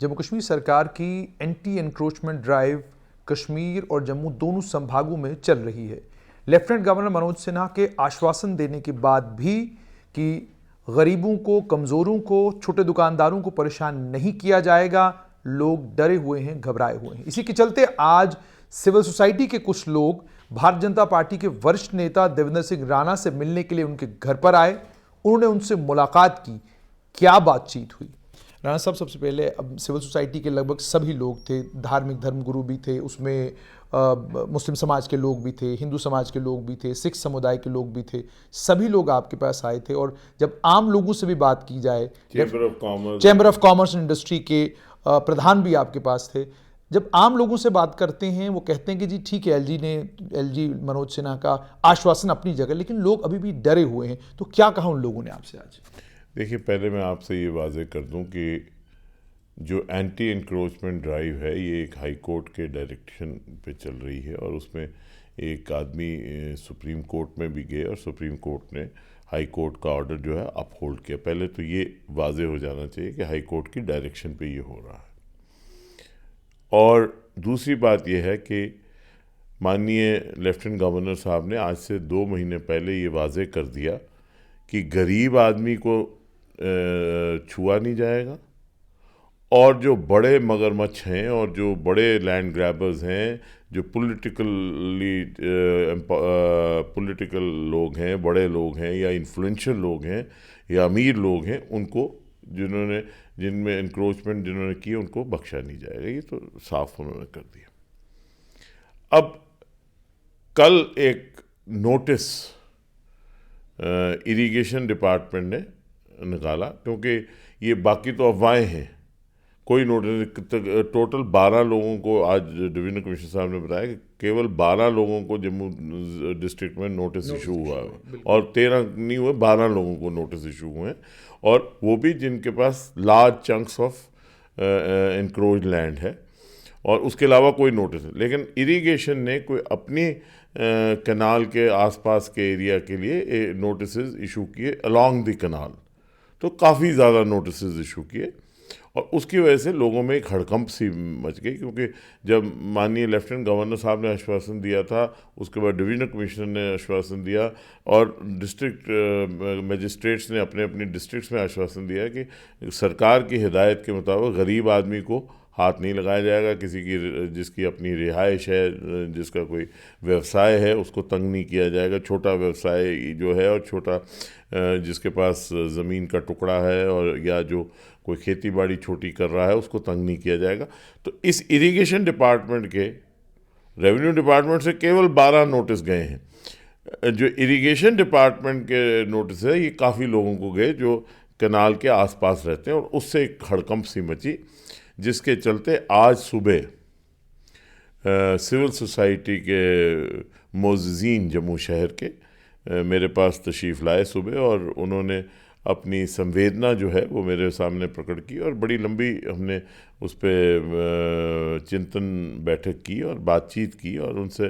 जम्मू कश्मीर सरकार की anti encroachment drive Kashmir और जम्मू दोनों संभागों में चल रही है। लेफ्टिनेंट गवर्नर मनोज सिन्हा के आश्वासन देने के बाद भी कि गरीबों को, कमजोरों को, छोटे दुकानदारों को परेशान नहीं किया जाएगा, लोग डरे हुए हैं, घबराए हुए हैं। इसी के चलते आज सिविल सोसाइटी के कुछ लोग भारतीय जनता पार्टी के वरिष्ठ नेता देवेंद्र सिंह राणा से मिलने के लिए उनके घर पर आए। उन्होंने उनसे मुलाकात की। क्या बातचीत हुई? राणा साहब, सबसे पहले अब सिविल सोसाइटी के लगभग सभी लोग थे, धार्मिक धर्मगुरु भी थे, उसमें मुस्लिम समाज के लोग भी थे, हिंदू समाज के लोग भी थे, सिख समुदाय के लोग भी थे, सभी लोग आपके पास आए थे। और जब आम लोगों से भी बात की जाए, chamber of commerce and industry के प्रधान भी आपके पास थे। जब आम लोगों से बात करते हैं, वो कहते हैं कि जी ठीक है, एलजी मनोज सिन्हा का आश्वासन अपनी जगह, लेकिन लोग अभी भी डरे हुए हैं। तो क्या कहा उन लोगों ने आपसे आज? देखिए, पहले मैं आपसे ये वाज़ेह कर दूं कि जो एंटी इंक्रोचमेंट ड्राइव है ये एक हाई कोर्ट के डायरेक्शन पे चल रही है और उसमें एक आदमी सुप्रीम कोर्ट में भी गए और सुप्रीम कोर्ट ने हाई कोर्ट का ऑर्डर जो है अपहोल्ड किया। पहले तो ये वाज़ेह हो जाना चाहिए कि हाई कोर्ट की डायरेक्शन पे ये हो रहा है। और दूसरी बात यह है कि माननीय लेफ्टिनेंट गवर्नर साहब ने आज से 2 महीने पहले ये वाज़ेह कर दिया कि गरीब आदमी को छुआ नहीं जाएगा और जो बड़े मगरमच्छ हैं और जो बड़े लैंड ग्रैबर्स हैं, जो पॉलिटिकल लोग हैं, बड़े लोग हैं या इन्फ्लुएंशियल लोग हैं या अमीर लोग हैं, उनको जिनमें इंक्रोचमेंट जिन्होंने की उनको बख्शा नहीं जाएगा। ये तो साफ उन्होंने कर दिया। अब कल एक नोटिस इरिगेशन डिपार्टमेंट ने निकाला, क्योंकि ये बाकी तो अफवाहें हैं, कोई नोटिस टोटल 12 लोगों को आज डिवीजनल कमिश्नर साहब ने बताया कि केवल 12 लोगों को जम्मू डिस्ट्रिक्ट में नोटिस इशू हुआ है और 13 नहीं हुए, 12 लोगों को नोटिस इशू हुए हैं और वो भी जिनके पास large chunks of encroach land है और उसके अलावा कोई नोटिस नहीं। लेकिन इरिगेशन ने कोई अपनी कनाल के आसपास के एरिया के लिए नोटिस इशू किए अलोंग द कनाल, तो काफ़ी ज़्यादा नोटिस इशू किए और उसकी वजह से लोगों में एक हड़कंप सी मच गई। क्योंकि जब माननीय लेफ्टिनेंट गवर्नर साहब ने आश्वासन दिया था, उसके बाद डिवीजनल कमिश्नर ने आश्वासन दिया और डिस्ट्रिक्ट मजिस्ट्रेट्स ने अपने अपनी डिस्ट्रिक्ट्स में आश्वासन दिया कि सरकार की हिदायत के मुताबिक गरीब आदमी को हाथ नहीं लगाया जाएगा, किसी की जिसकी अपनी रिहाइश है, जिसका कोई व्यवसाय है, उसको तंग नहीं किया जाएगा। छोटा व्यवसाय जो है और छोटा जिसके पास ज़मीन का टुकड़ा है और या जो कोई खेती बाड़ी छोटी कर रहा है, उसको तंग नहीं किया जाएगा। तो इस इरिगेशन डिपार्टमेंट के रेवेन्यू डिपार्टमेंट से केवल 12 नोटिस गए हैं। जो इरिगेशन डिपार्टमेंट के नोटिस है ये काफ़ी लोगों को गए जो कनाल के आसपास रहते हैं और उससे एक हड़कंप सी मची, जिसके चलते आज सुबह सिविल सोसाइटी के मोअज़्ज़ीन जम्मू शहर के मेरे पास तशरीफ़ लाए सुबह और उन्होंने अपनी संवेदना जो है वो मेरे सामने प्रकट की और बड़ी लंबी हमने उस पर चिंतन बैठक की और बातचीत की और उनसे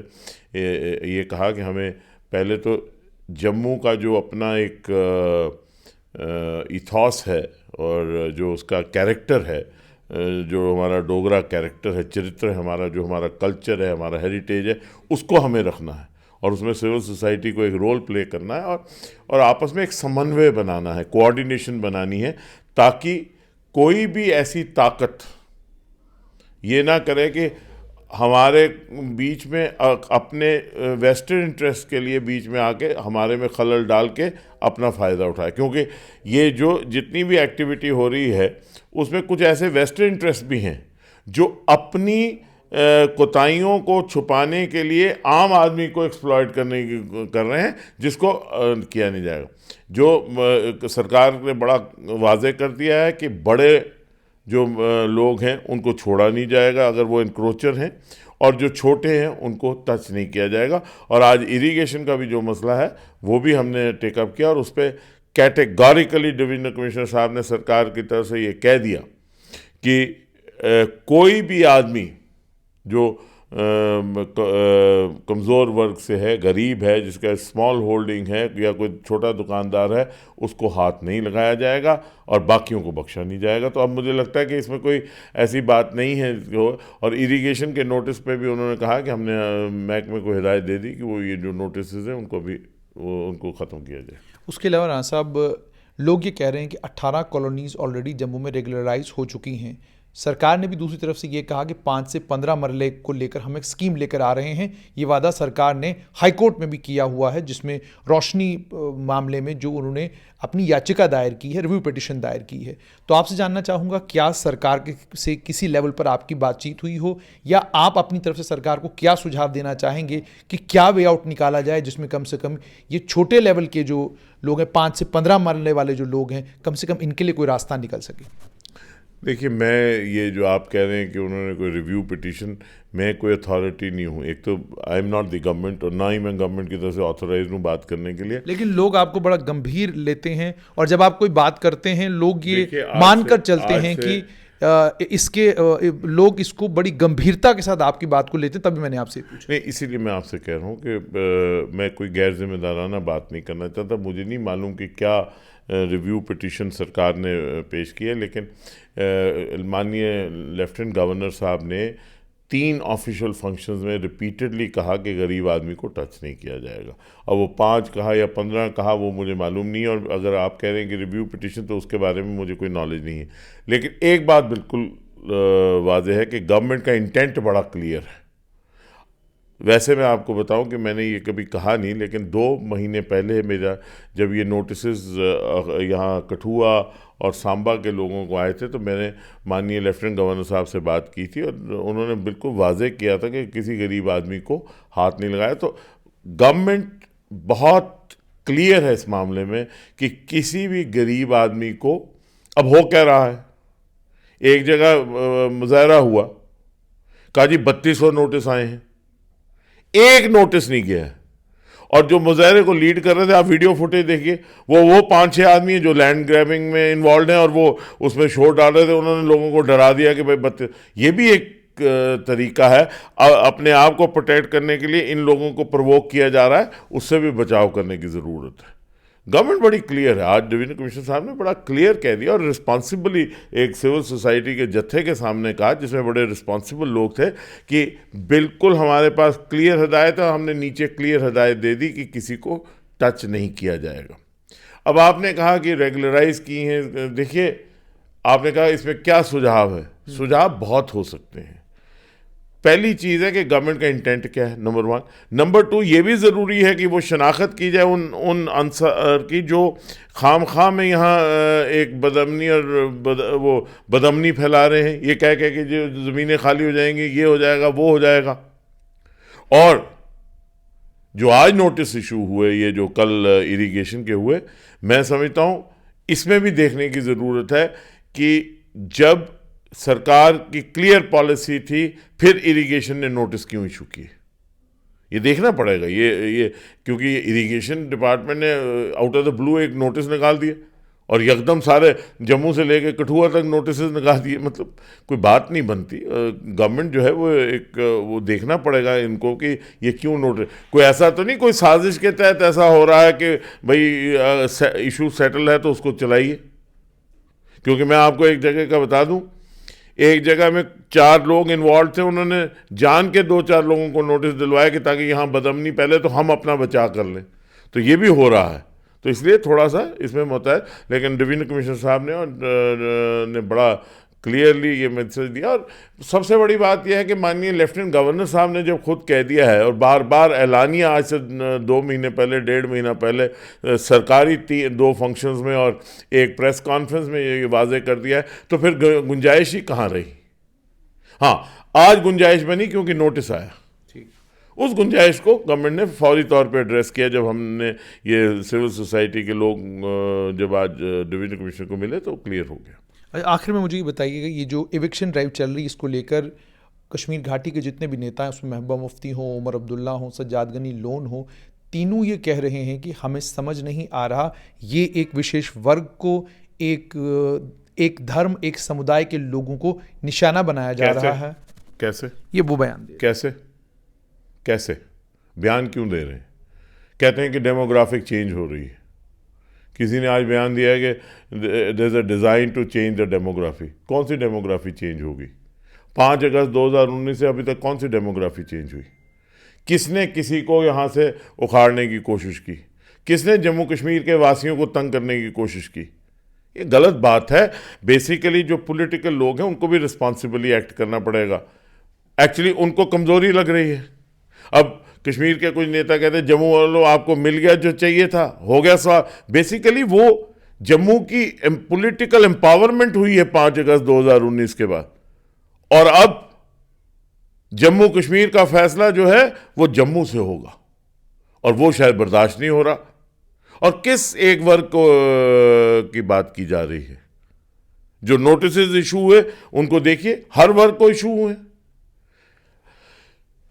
ये कहा कि हमें पहले तो जम्मू का जो अपना एक इथॉस है और जो उसका कैरेक्टर है, जो हमारा डोगरा कैरेक्टर है, चरित्र है हमारा, जो हमारा कल्चर है, हमारा हेरिटेज है, उसको हमें रखना है और उसमें सिविल सोसाइटी को एक रोल प्ले करना है और आपस में एक समन्वय बनाना है, कोऑर्डिनेशन बनानी है, ताकि कोई भी ऐसी ताकत ये ना करे कि हमारे बीच में अपने वेस्टेड इंटरेस्ट के लिए बीच में आके हमारे में खलल डाल के अपना फ़ायदा उठाए। क्योंकि ये जो जितनी भी एक्टिविटी हो रही है उसमें कुछ ऐसे वेस्टेड इंटरेस्ट भी हैं जो अपनी कोताहियों को छुपाने के लिए आम आदमी को एक्सप्लॉइट कर रहे हैं, जिसको किया नहीं जाएगा। जो सरकार ने बड़ा वाज़ेह कर दिया है कि बड़े जो लोग हैं उनको छोड़ा नहीं जाएगा अगर वो इंक्रोचर हैं, और जो छोटे हैं उनको टच नहीं किया जाएगा। और आज इरिगेशन का भी जो मसला है वो भी हमने टेकअप किया और उस पर कैटेगोरिकली डिविजनल कमिश्नर साहब ने सरकार की तरफ से ये कह दिया कि कोई भी आदमी जो कमज़ोर वर्ग से है, गरीब है, जिसका स्मॉल होल्डिंग है या कोई छोटा दुकानदार है, उसको हाथ नहीं लगाया जाएगा और बाकियों को बख्शा नहीं जाएगा। तो अब मुझे लगता है कि इसमें कोई ऐसी बात नहीं है और इरिगेशन के नोटिस पे भी उन्होंने कहा कि हमने महकमे को हिदायत दे दी कि वो ये जो नोटिस हैं उनको भी उनको ख़त्म किया जाए। उसके अलावा राणा साहब, लोग ये कह रहे हैं कि 18 कॉलोनीज़ ऑलरेडी जम्मू में रेगुलराइज हो चुकी हैं। सरकार ने भी दूसरी तरफ से ये कहा कि 5 से 15 मरले को लेकर हम एक स्कीम लेकर आ रहे हैं। ये वादा सरकार ने हाई कोर्ट में भी किया हुआ है, जिसमें रोशनी मामले में जो उन्होंने अपनी याचिका दायर की है, रिव्यू पिटिशन दायर की है। तो आपसे जानना चाहूँगा, क्या सरकार से किसी लेवल पर आपकी बातचीत हुई हो, या आप अपनी तरफ से सरकार को क्या सुझाव देना चाहेंगे कि क्या वे आउट निकाला जाए जिसमें कम से कम ये छोटे लेवल के जो लोग हैं, 5 से 15 मरले वाले जो लोग हैं, कम से कम इनके लिए कोई रास्ता निकल सके? देखिए, मैं ये जो आप कह रहे हैं कि उन्होंने कोई रिव्यू पिटीशन, मैं कोई अथॉरिटी नहीं हूँ। एक तो I am not the government और ना ही मैं गवर्नमेंट की तरफ से ऑथोराइज हूँ बात करने के लिए। लेकिन लोग आपको बड़ा गंभीर लेते हैं, और जब आप कोई बात करते हैं लोग ये मानकर चलते हैं कि लोग इसको बड़ी गंभीरता के साथ आपकी बात को लेते हैं। तभी मैंने आपसे पूछा। नहीं, इसीलिए मैं आपसे कह रहा हूँ कि मैं कोई गैर जिम्मेदाराना बात नहीं करना चाहता। मुझे नहीं मालूम कि क्या रिव्यू पिटीशन सरकार ने पेश किया, लेकिन माननीय लेफ्टिनेंट गवर्नर साहब ने 3 ऑफिशियल फंक्शंस में रिपीटेडली कहा कि गरीब आदमी को टच नहीं किया जाएगा। अब वो 5 कहा या 15 कहा वो मुझे मालूम नहीं है, और अगर आप कह रहे हैं कि रिव्यू पिटीशन, तो उसके बारे में मुझे कोई नॉलेज नहीं है। लेकिन एक बात बिल्कुल वाज़ेह है कि गवर्नमेंट का इंटेंट बड़ा क्लियर है। वैसे मैं आपको बताऊं कि मैंने ये कभी कहा नहीं, लेकिन 2 महीने पहले मेरा जब ये नोटिसेस यहाँ कठुआ और सांबा के लोगों को आए थे, तो मैंने माननीय लेफ्टिनेंट गवर्नर साहब से बात की थी और उन्होंने बिल्कुल वाज़ेह किया था कि किसी गरीब आदमी को हाथ नहीं लगाया। तो गवर्नमेंट बहुत क्लियर है इस मामले में कि किसी भी गरीब आदमी को, अब हो क्या रहा है, एक जगह मुजाहरा हुआ, कहा जी 3200 नोटिस आए हैं, एक नोटिस नहीं गया है। और जो मुजाहरे को लीड कर रहे थे, आप वीडियो फुटेज देखिए, वो 5-6 आदमी हैं जो लैंड ग्रैबिंग में इन्वॉल्व हैं और वो उसमें शोर डाल रहे थे। उन्होंने लोगों को डरा दिया कि भाई ये भी एक तरीका है अपने आप को प्रोटेक्ट करने के लिए। इन लोगों को प्रवोक किया जा रहा है, उससे भी बचाव करने की ज़रूरत है। गवर्नमेंट बड़ी क्लियर है। आज डिवीजन कमिश्नर साहब ने बड़ा क्लियर कह दिया और रिस्पॉन्सिबली एक सिविल सोसाइटी के जत्थे के सामने कहा, जिसमें बड़े रिस्पॉन्सिबल लोग थे, कि बिल्कुल हमारे पास क्लियर हिदायत है। हमने नीचे क्लियर हिदायत दे दी कि किसी को टच नहीं किया जाएगा। अब आपने कहा कि रेगुलराइज की हैं, देखिए आपने कहा इसमें क्या सुझाव है। सुझाव बहुत हो सकते हैं। पहली चीज़ है कि गवर्नमेंट का इंटेंट क्या है, नंबर 1। नंबर 2, ये भी ज़रूरी है कि वो शनाख्त की जाए उन अंसर की जो खाम में यहाँ एक बदअमनी और वो बदअमनी फैला रहे हैं, ये कह कि जो ज़मीनें खाली हो जाएंगी, ये हो जाएगा, वो हो जाएगा। और जो आज नोटिस इशू हुए, ये जो कल इरिगेशन के हुए, मैं समझता हूँ इसमें भी देखने की ज़रूरत है कि जब सरकार की क्लियर पॉलिसी थी, फिर इरिगेशन ने नोटिस क्यों इशू किए, ये देखना पड़ेगा। ये क्योंकि इरिगेशन डिपार्टमेंट ने आउट ऑफ द ब्लू एक नोटिस निकाल दिया और एकदम सारे जम्मू से लेकर कठुआ तक नोटिस निकाल दिए, मतलब कोई बात नहीं बनती। गवर्नमेंट जो है वो देखना पड़ेगा इनको कि ये क्यों नोटिस, कोई ऐसा तो नहीं, कोई साजिश के तहत ऐसा हो रहा है कि भाई इशू सेटल है तो उसको चलाइए। क्योंकि मैं आपको एक जगह का बता दूं, एक जगह में 4 लोग इन्वॉल्व थे, उन्होंने जान के 2-4 लोगों को नोटिस दिलवाया कि ताकि यहाँ बदअमनी पहले तो हम अपना बचाव कर लें। तो ये भी हो रहा है, तो इसलिए थोड़ा सा इसमें मुतहद। लेकिन डिवीजन कमिश्नर साहब ने बड़ा क्लियरली ये मैसेज दिया। और सबसे बड़ी बात यह है कि माननीय लेफ्टिनेंट गवर्नर साहब ने जब खुद कह दिया है और बार बार ऐलानिया, आज से 2 महीने पहले, 1.5 महीना पहले सरकारी 2 फंक्शंस में और एक प्रेस कॉन्फ्रेंस में ये वाज़ेह कर दिया है, तो फिर गुंजाइश ही कहाँ रही। हाँ, आज गुंजाइश बनी क्योंकि नोटिस आया। उस गुंजाइश को गवर्नमेंट ने फौरी तौर पे एड्रेस किया। जब हमने ये सिविल सोसाइटी के लोग जब आज डिवीजन कमिश्नर को मिले तो क्लियर हो गया। आखिर में मुझे ये बताइएगा, ये जो इविक्शन ड्राइव चल रही है, इसको लेकर कश्मीर घाटी के जितने भी नेता हैं, उसमें महबूबा मुफ्ती हों, उमर अब्दुल्ला हों, सज्जाद गनी लोन हो, तीनों ये कह रहे हैं कि हमें समझ नहीं आ रहा, ये एक विशेष वर्ग को, एक धर्म, एक समुदाय के लोगों को निशाना बनाया जा रहा है। कैसे? ये वो बयान दिया। कैसे? कैसे? बयान क्यों दे रहे हैं? कहते हैं कि डेमोग्राफिक चेंज हो रही है। किसी ने आज बयान दिया है कि there is a design to change the demography. कौन सी डेमोग्राफी चेंज होगी? 5 अगस्त 2019 से अभी तक कौन सी डेमोग्राफी चेंज हुई? किसने किसी को यहाँ से उखाड़ने की कोशिश की? किसने जम्मू कश्मीर के वासियों को तंग करने की कोशिश की? ये गलत बात है। बेसिकली जो पॉलिटिकल लोग हैं उनको भी रिस्पॉन्सिबली एक्ट करना पड़ेगा। एक्चुअली उनको कमजोरी लग रही है। अब कश्मीर के कुछ नेता कहते हैं जम्मू वालों आपको मिल गया जो चाहिए था, हो गया सवाल। बेसिकली वो जम्मू की पॉलिटिकल एम्पावरमेंट हुई है 5 अगस्त 2019 के बाद, और अब जम्मू कश्मीर का फैसला जो है वो जम्मू से होगा, और वो शायद बर्दाश्त नहीं हो रहा। और किस एक वर्ग को की बात की जा रही है? जो नोटिस इशू हुए उनको देखिए, हर वर्ग को इशू हुए।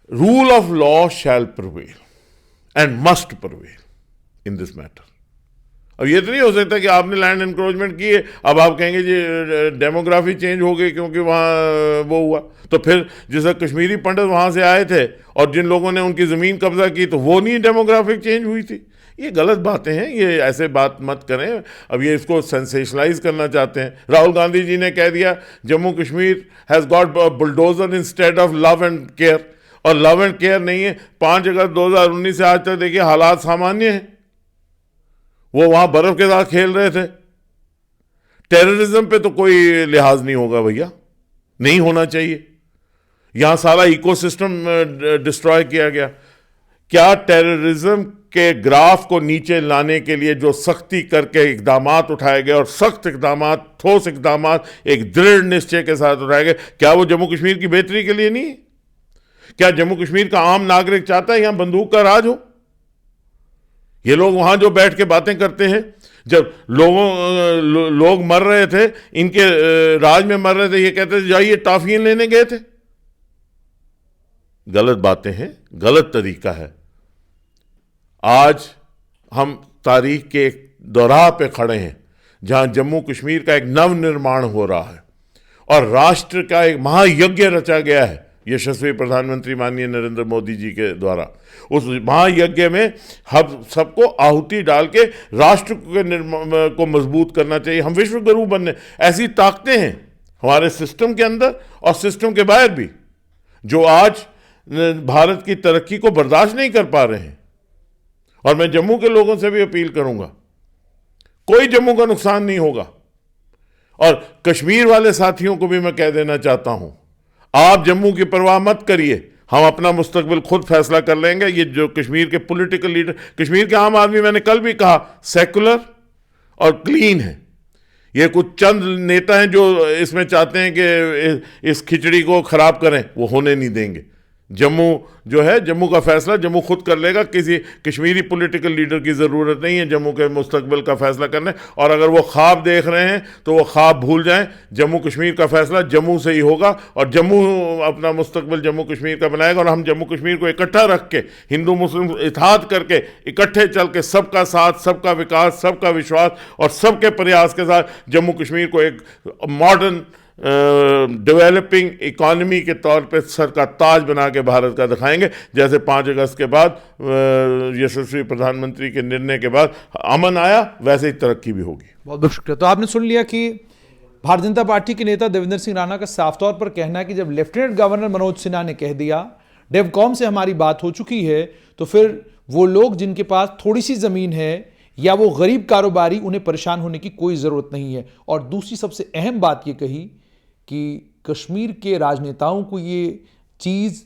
Rule of law shall prevail and must prevail in this matter. अब ये तो नहीं हो सकता कि आपने लैंड एनक्रोचमेंट की है, अब आप कहेंगे जी डेमोग्राफी चेंज हो गई क्योंकि वहाँ वो हुआ। तो फिर जैसे कश्मीरी पंडित वहाँ से आए थे और जिन लोगों ने उनकी ज़मीन कब्जा की, तो वो नहीं डेमोग्राफिक चेंज हुई थी। ये गलत बातें हैं, ये ऐसे बात मत करें। अब ये इसको सेंसेशनलाइज करना चाहते हैं। राहुल गांधी जी ने कह दिया Jammu Kashmir has got bulldozer instead of love and care, और लव एंड केयर नहीं है। 5 अगस्त 2019 से आज तक देखिए हालात सामान्य हैं। वो वहां बर्फ के साथ खेल रहे थे। टेररिज्म पे तो कोई लिहाज नहीं होगा भैया, नहीं होना चाहिए। यहां सारा इकोसिस्टम डिस्ट्रॉय किया गया। क्या टेररिज्म के ग्राफ को नीचे लाने के लिए जो सख्ती करके इकदाम उठाए गए, और सख्त इकदाम, ठोस इकदाम एक दृढ़ निश्चय के साथ उठाए गए, क्या वो जम्मू कश्मीर की बेहतरी के लिए नहीं? क्या जम्मू कश्मीर का आम नागरिक चाहता है यहां बंदूक का राज हो? ये लोग वहां जो बैठ के बातें करते हैं, जब लोग मर रहे थे, इनके राज में मर रहे थे, ये कहते थे जाइए टॉफियां लेने गए थे। गलत बातें हैं, गलत तरीका है। आज हम तारीख के एक दोराह पे खड़े हैं जहां जम्मू कश्मीर का एक नव निर्माण हो रहा है और राष्ट्र का एक महायज्ञ रचा गया है यशस्वी प्रधानमंत्री माननीय नरेंद्र मोदी जी के द्वारा। उस महायज्ञ में हम सबको आहुति डाल के राष्ट्र को मजबूत करना चाहिए। हम विश्व गुरु बनने, ऐसी ताकतें हैं हमारे सिस्टम के अंदर और सिस्टम के बाहर भी, जो आज भारत की तरक्की को बर्दाश्त नहीं कर पा रहे हैं। और मैं जम्मू के लोगों से भी अपील करूंगा, कोई जम्मू का नुकसान नहीं होगा। और कश्मीर वाले साथियों को भी मैं कह देना चाहता हूं, आप जम्मू की परवाह मत करिए, हम अपना मुस्तकबिल खुद फैसला कर लेंगे। ये जो कश्मीर के पॉलिटिकल लीडर, कश्मीर के आम आदमी, मैंने कल भी कहा, सेकुलर और क्लीन है। ये कुछ चंद नेता हैं जो इसमें चाहते हैं कि इस खिचड़ी को खराब करें, वो होने नहीं देंगे। जम्मू जो है, जम्मू का फैसला जम्मू खुद कर लेगा। किसी कश्मीरी पॉलिटिकल लीडर की ज़रूरत नहीं है जम्मू के मुस्तकबिल का फैसला करने। और अगर वो ख्वाब देख रहे हैं तो वो ख्वाब भूल जाएं। जम्मू कश्मीर का फैसला जम्मू से ही होगा और जम्मू अपना मुस्तकबिल जम्मू कश्मीर का बनाएगा। और हम जम्मू कश्मीर को इकट्ठा रख के, हिंदू मुस्लिम इत्तेहाद करके, इकट्ठे चल के, सबका साथ, सबका विकास, सबका विश्वास और सबके प्रयास के साथ जम्मू कश्मीर को एक मॉडर्न डेवलपिंग इकॉनमी के तौर पे सर का ताज बना के भारत का दिखाएंगे। जैसे 5 अगस्त के बाद यशस्वी प्रधानमंत्री के निर्णय के बाद अमन आया, वैसे ही तरक्की भी होगी। बहुत बहुत शुक्रिया। तो आपने सुन लिया कि भारतीय जनता पार्टी के नेता देवेंद्र सिंह राणा का साफ तौर पर कहना है कि जब लेफ्टिनेंट गवर्नर मनोज सिन्हा ने कह दिया डेवकॉम से हमारी बात हो चुकी है, तो फिर वो लोग जिनके पास थोड़ी सी जमीन है या वो गरीब कारोबारी, उन्हें परेशान होने की कोई जरूरत नहीं है। और दूसरी सबसे अहम बात ये कही कि कश्मीर के राजनेताओं को ये चीज़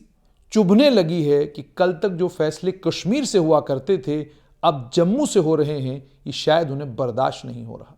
चुभने लगी है कि कल तक जो फैसले कश्मीर से हुआ करते थे अब जम्मू से हो रहे हैं, ये शायद उन्हें बर्दाश्त नहीं हो रहा।